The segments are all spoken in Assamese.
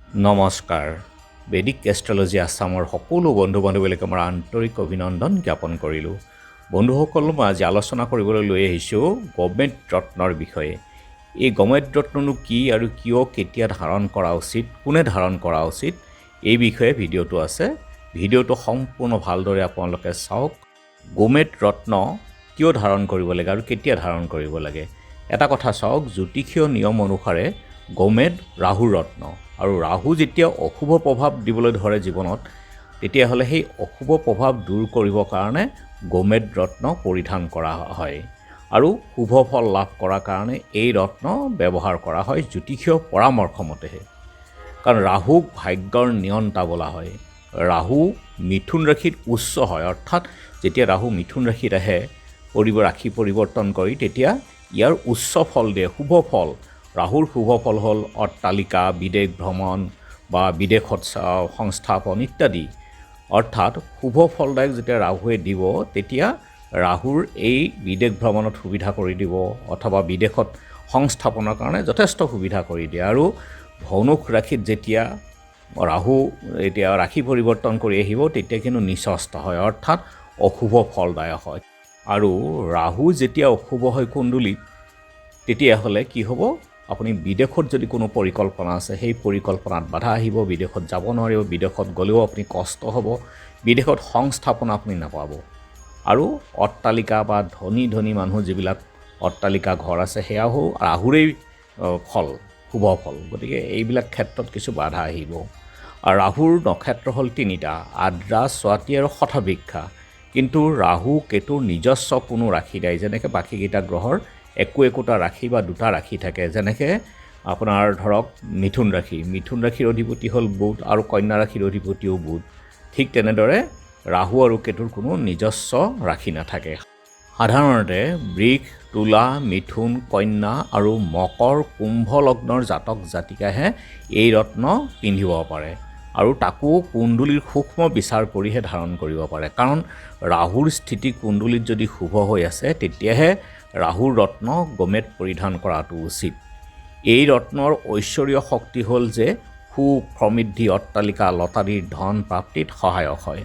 নমস্কাৰ। বেদিক এষ্ট্ৰলজি আছামৰ সকলো বন্ধু বান্ধৱীলৈকে মই আন্তৰিক অভিনন্দন জ্ঞাপন কৰিলোঁ। বন্ধুসকল, মই আজি আলোচনা কৰিবলৈ লৈ আহিছোঁ গমেট ৰত্নৰ বিষয়ে। এই গমেট ৰত্ননো কি আৰু কিয় কেতিয়া ধাৰণ কৰা উচিত, কোনে ধাৰণ কৰা উচিত, এই বিষয়ে ভিডিঅ'টো আছে। ভিডিঅ'টো সম্পূৰ্ণ ভালদৰে আপোনালোকে চাওক। গমেট ৰত্ন কিয় ধাৰণ কৰিব লাগে আৰু কেতিয়া ধাৰণ কৰিব লাগে। এটা কথা চাওক, জ্যোতিষীয় নিয়ম অনুসাৰে গমেট ৰাহুৰ ৰত্ন, আৰু ৰাহু যেতিয়া অশুভ প্ৰভাৱ দিবলৈ ধৰে জীৱনত, তেতিয়াহ'লে সেই অশুভ প্ৰভাৱ দূৰ কৰিবৰ কাৰণে গমেট ৰত্ন পৰিধান কৰা হয় আৰু শুভ ফল লাভ কৰাৰ কাৰণে এই ৰত্ন ব্যৱহাৰ কৰা হয় জ্যোতিষীয় পৰামৰ্শ মতেহে। কাৰণ ৰাহুক ভাগ্যৰ নিয়ন্তা বোলা হয়। ৰাহু মিথুন ৰাশিত উচ্চ হয়, অৰ্থাৎ যেতিয়া ৰাহু মিথুন ৰাশিত আহে ৰাশি পৰিৱৰ্তন কৰি, তেতিয়া ইয়াৰ উচ্চ ফল দিয়ে, শুভ ফল। ৰাহুৰ শুভ ফল হ'ল অট্টালিকা, বিদেশ ভ্ৰমণ বা বিদেশত সংস্থাপন ইত্যাদি। অৰ্থাৎ শুভ ফলদায়ক যেতিয়া ৰাহুৱে দিব, তেতিয়া ৰাহুৰ এই বিদেশ ভ্ৰমণত সুবিধা কৰি দিব অথবা বিদেশত সংস্থাপনৰ কাৰণে যথেষ্ট সুবিধা কৰি দিয়ে। আৰু ধনুক ৰাশিত যেতিয়া ৰাহু এতিয়া ৰাশি পৰিৱৰ্তন কৰি আহিব, তেতিয়া কিন্তু নিচস্ত হয়, অৰ্থাৎ অশুভ ফলদায়ক হয়। আৰু ৰাহু যেতিয়া অশুভ হয় কুণ্ডলীত, তেতিয়াহ'লে কি হ'ব, আপুনি বিদেশত যদি কোনো পৰিকল্পনা আছে, সেই পৰিকল্পনাত বাধা আহিব, বিদেশত যাব নোৱাৰিব, বিদেশত গ'লেও আপুনি কষ্ট হ'ব, বিদেশত সংস্থাপন আপুনি নাপাব। আৰু অট্টালিকা বা ধনী ধনী মানুহ যিবিলাক অট্টালিকা ঘৰ আছে, সেয়াও ৰাহুৰেই ফল, শুভ ফল। গতিকে এইবিলাক ক্ষেত্ৰত কিছু বাধা আহিব। আৰু ৰাহুৰ নক্ষত্ৰ হ'ল তিনিটা, আদ্ৰা, স্বাতী আৰু শতভিক্ষা। কিন্তু ৰাহু কেতুৰ নিজস্ব কোনো ৰাশি নাই, যেনেকৈ বাকীকেইটা গ্ৰহৰ একোটা ৰাশি বা দুটা ৰাশি থাকে। যেনেকৈ আপোনাৰ ধৰক মিথুন ৰাশিৰ অধিপতি হ'ল বুধ আৰু কন্যা ৰাশিৰ অধিপতিও বুধ। ঠিক তেনেদৰে ৰাহু আৰু কেতুৰ কোনো নিজস্ব ৰাশি নাথাকে। সাধাৰণতে বৃষ, তুলা, মিথুন, কন্যা আৰু মকৰ, কুম্ভ লগ্নৰ জাতক জাতিকাহে এই ৰত্ন পিন্ধিব পাৰে, আৰু তাকো কুণ্ডলীৰ সূক্ষ্ম বিচাৰ কৰিহে ধাৰণ কৰিব পাৰে। কাৰণ ৰাহুৰ স্থিতি কুণ্ডলীত যদি শুভ হৈ আছে, তেতিয়াহে ৰাহুৰ ৰত্ন গমেট পৰিধান কৰাটো উচিত। এই ৰত্নৰ ঐশ্বৰীয় শক্তি হ'ল যে সুখ, সমৃদ্ধি, অট্টালিকা, লটাৰীৰ ধন প্ৰাপ্তিত সহায়ক হয়,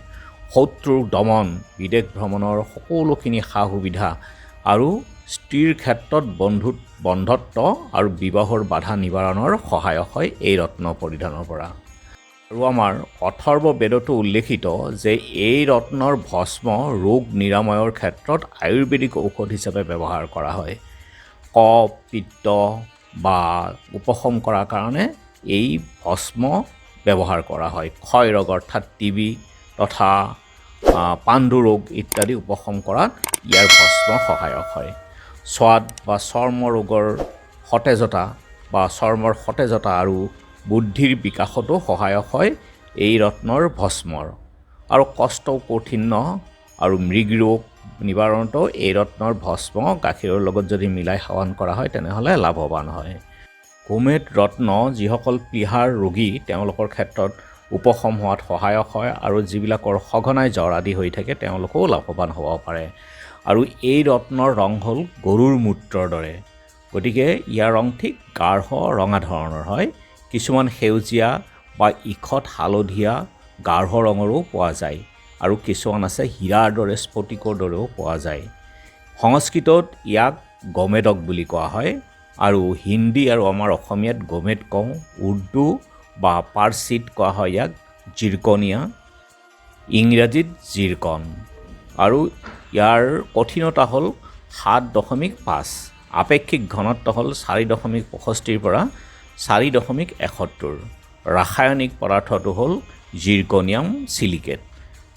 শত্ৰুৰ দমন, বিদেশ ভ্ৰমণৰ সকলোখিনি সা সুবিধা, আৰু স্ত্ৰীৰ ক্ষেত্ৰত বন্ধত্ব আৰু বিবাহৰ বাধা নিবাৰণৰ সহায়ক হয় এই ৰত্ন পৰিধানৰ পৰা। আৰু আমাৰ অথৰ্ব বেদতো উল্লেখিত যে এই ৰত্নৰ ভস্ম ৰোগ নিৰাময়ৰ ক্ষেত্ৰত আয়ুৰ্বেদিক ঔষধ হিচাপে ব্যৱহাৰ কৰা হয়। কফ, পিত্ত বা উপশম কৰাৰ কাৰণে এই ভস্ম ব্যৱহাৰ কৰা হয়। ক্ষয় ৰোগ অৰ্থাৎ টিবি তথা পাণ্ডু ৰোগ ইত্যাদি উপশম কৰাত ইয়াৰ ভস্ম সহায়ক হয়। স্বাদ বা চৰ্ম ৰোগৰ সতেজতা বা চৰ্মৰ সতেজতা আৰু বুদ্ধিৰ বিকাশতো সহায়ক হয় এই ৰত্নৰ ভস্মৰ। আৰু কষ্ট, কঠিন্য আৰু মৃগৰোগ নিবাৰণতো এই ৰত্নৰ ভস্ম গাখীৰৰ লগত যদি মিলাই সেৱন কৰা হয়, তেনেহ'লে লাভৱান হয়। গমেট ৰত্ন যিসকল প্লীহাৰ ৰোগী, তেওঁলোকৰ ক্ষেত্ৰত উপশম হোৱাত সহায়ক হয়, আৰু যিবিলাকৰ সঘনাই জ্বৰ আদি হৈ থাকে, তেওঁলোকেও লাভৱান হ'ব পাৰে। আৰু এই ৰত্নৰ ৰং হ'ল গৰুৰ মূত্ৰৰ দৰে, গতিকে ইয়াৰ ৰং ঠিক গাঢ় ৰঙা ধৰণৰ হয়। কিছুমান সেউজীয়া বা ইখত হালধীয়া গাঢ় ৰঙৰো পোৱা যায়, আৰু কিছুমান আছে হীৰাৰ দৰে স্ফটিকৰ দৰেও পোৱা যায়। সংস্কৃতত ইয়াক গমেটক বুলি কোৱা হয়, আৰু হিন্দী আৰু আমাৰ অসমীয়াত গমেট কওঁ, উৰ্দু বা পাৰ্চীত কোৱা হয় ইয়াক জিৰকনিয়া, ইংৰাজীত জিৰকন। আৰু ইয়াৰ কঠিনতা হ'ল 7.5, আপেক্ষিক ঘনত্ব হ'ল 4.65 পৰা 4.71, ৰাসায়নিক পদাৰ্থটো হ'ল জিৰকনিয়াম চিলিকেট,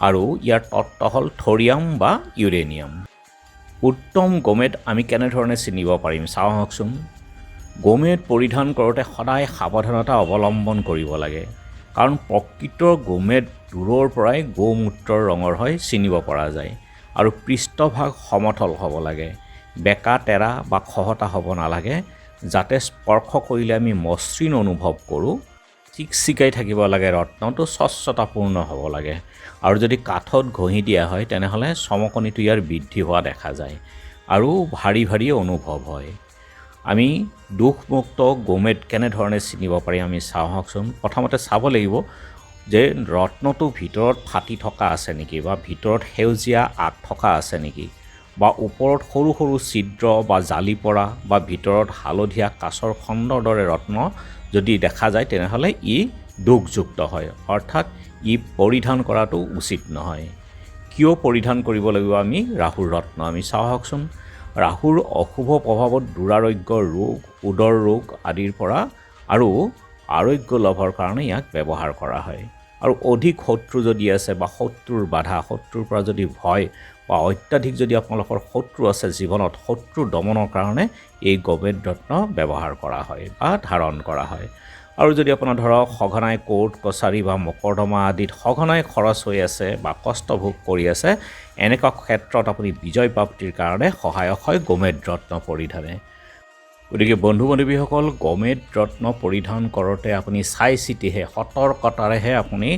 আৰু ইয়াৰ তত্ত্ব হ'ল থৰিয়াম বা ইউৰেনিয়াম। উত্তম গমেট আমি কেনেধৰণে চিনিব পাৰিম চাওঁ আহকচোন। গমেট পৰিধান কৰোঁতে সদায় সাৱধানতা অৱলম্বন কৰিব লাগে, কাৰণ প্ৰকৃত গমেট দূৰৰ পৰাই গৌমূত্ৰৰ ৰঙৰ হয়, চিনিব পৰা যায়। আৰু পৃষ্ঠভাগ সমতল হ'ব লাগে, বেকা টেৰা বা খহটা হ'ব নালাগে, যাতে স্পৰ্শ কৰিলে আমি মসৃণ অনুভৱ কৰোঁ। চিকচিকাই থাকিব লাগে, ৰত্নটো স্বচ্ছতাপূৰ্ণ হ'ব লাগে। আৰু যদি কাঠত ঘঁহি দিয়া হয়, তেনেহ'লে চমকনিটো ইয়াৰ বৃদ্ধি হোৱা দেখা যায় আৰু ভাৰী ভাৰী অনুভৱ হয়। আমি দোষমুক্ত গোমেদ কেনেধৰণে চিনিব পাৰি আমি চাওঁ আহকচোন। প্ৰথমতে চাব লাগিব যে ৰত্নটো ভিতৰত ফাটি থকা আছে নেকি, বা ভিতৰত সেউজীয়া আগ থকা আছে নেকি, বা ওপৰত সৰু সৰু ছিদ্ৰ বা জালি পৰা বা ভিতৰত হালধীয়া কাঁচৰ খণ্ডৰ দৰে ৰত্ন যদি দেখা যায় তেনেহ'লে ই দোষযুক্ত হয়, অৰ্থাৎ ই পৰিধান কৰাটো উচিত নহয়। কিয় পৰিধান কৰিব লাগিব আমি ৰাহুৰ ৰত্ন? আমি চাওঁ আহকচোন। ৰাহুৰ অশুভ প্ৰভাৱত দুৰাৰোগ্য ৰোগ, উদৰ ৰোগ আদিৰ পৰা আৰু আৰোগ্য লাভৰ কাৰণে ইয়াক ব্যৱহাৰ কৰা হয়। আৰু অধিক শত্ৰু যদি আছে বা শত্ৰুৰ বাধা, শত্ৰুৰ পৰা যদি ভয় বা অত্যাধিক যদি আপোনালোকৰ শত্ৰু আছে জীৱনত, শত্ৰু দমনৰ কাৰণে এই গোমেদ ৰত্ন ব্যৱহাৰ কৰা হয় বা ধাৰণ কৰা হয়। আৰু যদি আপোনাৰ ধৰক সঘনাই কোৰ্ট কছাৰী বা মকৰ্দমা আদিত সঘনাই খৰচ হৈ আছে বা কষ্ট ভোগ কৰি আছে, এনেকুৱা ক্ষেত্ৰত আপুনি বিজয় প্ৰাপ্তিৰ কাৰণে সহায়ক হয় গোমেদ ৰত্ন পৰিধানে। গতিকে বন্ধু বান্ধৱীসকল, গোমেদ ৰত্ন পৰিধান কৰোঁতে আপুনি চাই চিতিহে সতৰ্কতাৰেহে আপুনি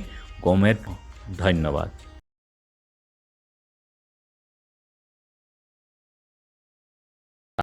গোমেদ। ধন্যবাদ।